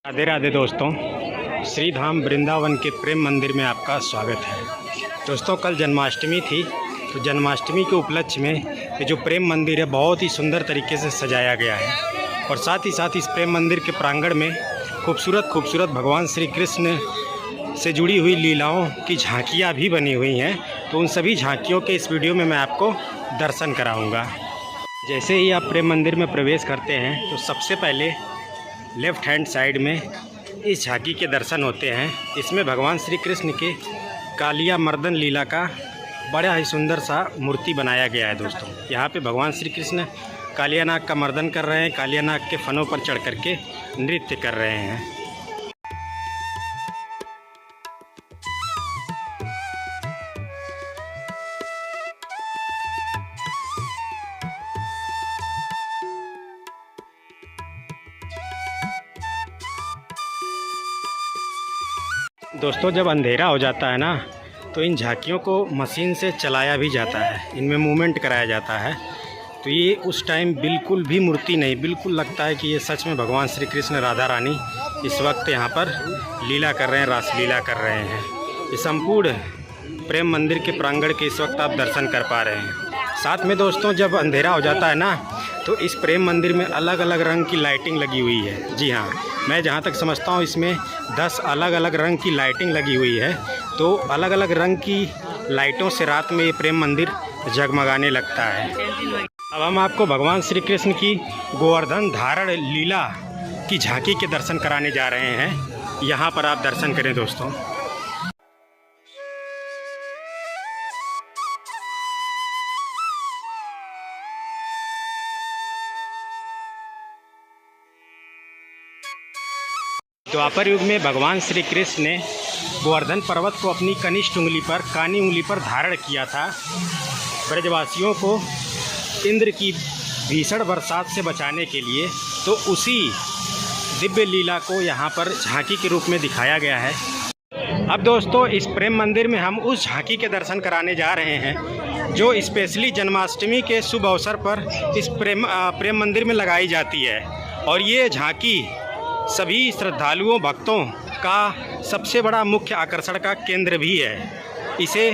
राधे राधे दोस्तों, श्री धाम वृंदावन के प्रेम मंदिर में आपका स्वागत है। दोस्तों, कल जन्माष्टमी थी, तो जन्माष्टमी के उपलक्ष्य में ये जो प्रेम मंदिर है बहुत ही सुंदर तरीके से सजाया गया है और साथ ही साथ इस प्रेम मंदिर के प्रांगण में खूबसूरत भगवान श्री कृष्ण से जुड़ी हुई लीलाओं की झांकियाँ भी बनी हुई हैं। तो उन सभी झांकियों के इस वीडियो में मैं आपको दर्शन कराऊँगा। जैसे ही आप प्रेम मंदिर में प्रवेश करते हैं तो सबसे पहले लेफ़्ट हैंड साइड में इस झांकी के दर्शन होते हैं। इसमें भगवान श्री कृष्ण के कालिया मर्दन लीला का बड़ा ही सुंदर सा मूर्ति बनाया गया है। दोस्तों, यहाँ पे भगवान श्री कृष्ण कालिया नाग का मर्दन कर रहे हैं, कालिया नाग के फनों पर चढ़ करके नृत्य कर रहे हैं। दोस्तों, जब अंधेरा हो जाता है ना तो इन झांकियों को मशीन से चलाया भी जाता है, इनमें मूवमेंट कराया जाता है। तो ये उस टाइम बिल्कुल भी मूर्ति नहीं, बिल्कुल लगता है कि ये सच में भगवान श्री कृष्ण राधा रानी इस वक्त यहाँ पर लीला कर रहे हैं, रास लीला कर रहे हैं। ये संपूर्ण प्रेम मंदिर के प्रांगण के इस वक्त आप दर्शन कर पा रहे हैं। साथ में दोस्तों, जब अंधेरा हो जाता है ना तो इस प्रेम मंदिर में अलग अलग रंग की लाइटिंग लगी हुई है। जी हाँ, मैं जहाँ तक समझता हूँ इसमें 10 अलग अलग रंग की लाइटिंग लगी हुई है। तो अलग अलग रंग की लाइटों से रात में ये प्रेम मंदिर जगमगाने लगता है। अब हम आपको भगवान श्री कृष्ण की गोवर्धन धारण लीला की झांकी के दर्शन कराने जा रहे हैं। यहाँ पर आप दर्शन करें दोस्तों। द्वापर युग में भगवान श्री कृष्ण ने गोवर्धन पर्वत को अपनी कनिष्ठ उंगली पर, कानी उंगली पर धारण किया था। ब्रजवासियों को इंद्र की भीषण बरसात से बचाने के लिए तो उसी दिव्य लीला को यहाँ पर झांकी के रूप में दिखाया गया है। अब दोस्तों, इस प्रेम मंदिर में हम उस झांकी के दर्शन कराने जा रहे हैं जो स्पेशली जन्माष्टमी के शुभ अवसर पर इस प्रेम मंदिर में लगाई जाती है। और ये झांकी सभी श्रद्धालुओं भक्तों का सबसे बड़ा मुख्य आकर्षण का केंद्र भी है। इसे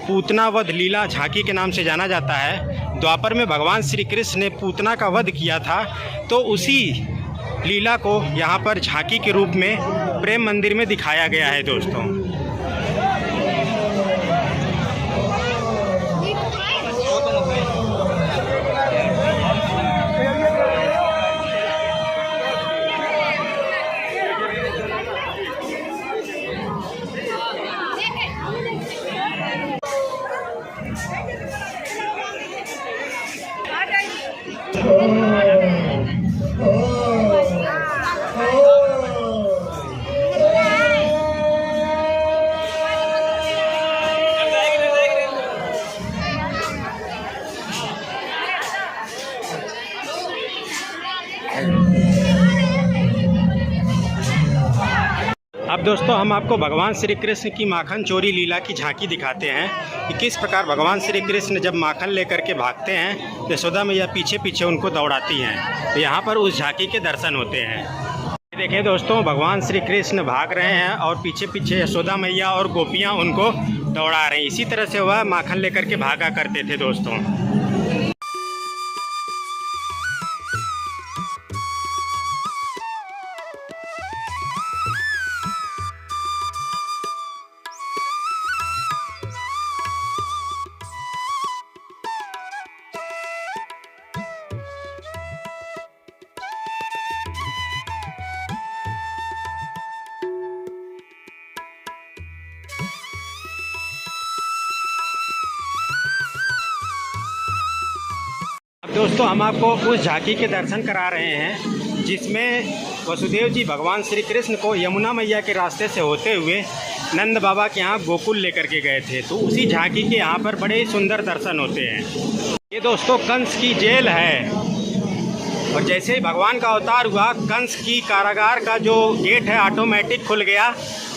पूतना वध लीला झांकी के नाम से जाना जाता है। द्वापर में भगवान श्री कृष्ण ने पूतना का वध किया था, तो उसी लीला को यहाँ पर झांकी के रूप में प्रेम मंदिर में दिखाया गया है। दोस्तों, अब दोस्तों, हम आपको भगवान श्री कृष्ण की माखन चोरी लीला की झांकी दिखाते हैं कि किस प्रकार भगवान श्री कृष्ण जब माखन लेकर के भागते हैं, यशोदा मैया पीछे पीछे उनको दौड़ाती हैं। तो यहाँ पर उस झांकी के दर्शन होते हैं। देखिए दोस्तों, भगवान श्री कृष्ण भाग रहे हैं और पीछे पीछे यशोदा मैया और गोपियाँ उनको दौड़ा रही हैं। इसी तरह से वह माखन लेकर के भागा करते थे। दोस्तों, हम आपको उस झांकी के दर्शन करा रहे हैं जिसमें वसुदेव जी भगवान श्री कृष्ण को यमुना मैया के रास्ते से होते हुए नंद बाबा के यहाँ गोकुल लेकर के गए थे। तो उसी झांकी के यहाँ पर बड़े सुंदर दर्शन होते हैं। ये दोस्तों कंस की जेल है और जैसे ही भगवान का अवतार हुआ, कंस की कारागार का जो गेट है ऑटोमेटिक खुल गया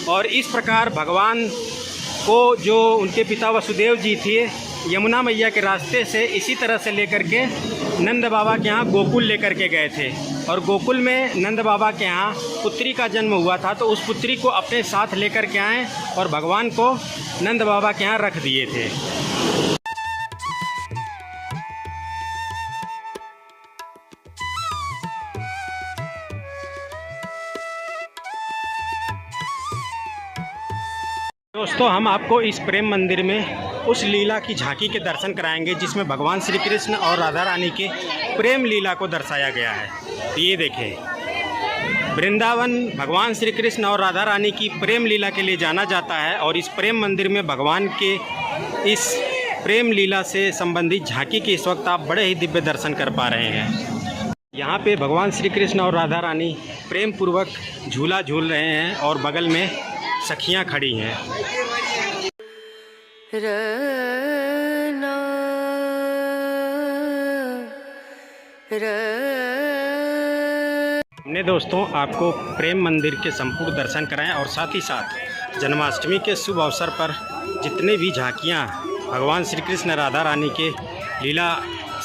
और इस प्रकार भगवान को जो उनके पिता वसुदेव जी थे यमुना मैया के रास्ते से इसी तरह से लेकर के नंद बाबा के यहाँ गोकुल लेकर के गए थे। और गोकुल में नंद बाबा के यहाँ पुत्री का जन्म हुआ था, तो उस पुत्री को अपने साथ लेकर के आए और भगवान को नंद बाबा के यहाँ रख दिए थे। दोस्तों, हम आपको इस प्रेम मंदिर में उस लीला की झांकी के दर्शन कराएंगे जिसमें भगवान श्री कृष्ण और राधा रानी के प्रेम लीला को दर्शाया गया है। तो ये देखें, वृंदावन भगवान श्री कृष्ण और राधा रानी की प्रेम लीला के लिए जाना जाता है और इस प्रेम मंदिर में भगवान के इस प्रेम लीला से संबंधित झांकी के इस वक्त आप बड़े ही दिव्य दर्शन कर पा रहे हैं। यहाँ पे भगवान श्री कृष्ण और राधा रानी प्रेम पूर्वक झूला झूल रहे हैं और बगल में सखियाँ खड़ी हैं। हमने दोस्तों आपको प्रेम मंदिर के संपूर्ण दर्शन कराएं और साथ ही साथ जन्माष्टमी के शुभ अवसर पर जितने भी झांकियाँ भगवान श्री कृष्ण राधा रानी के लीला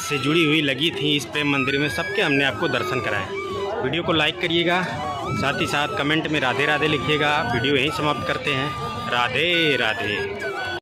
से जुड़ी हुई लगी थी इस प्रेम मंदिर में, सबके हमने आपको दर्शन कराए। वीडियो को लाइक करिएगा, साथ ही साथ कमेंट में राधे राधे लिखिएगा। वीडियो यहीं समाप्त करते हैं। राधे राधे।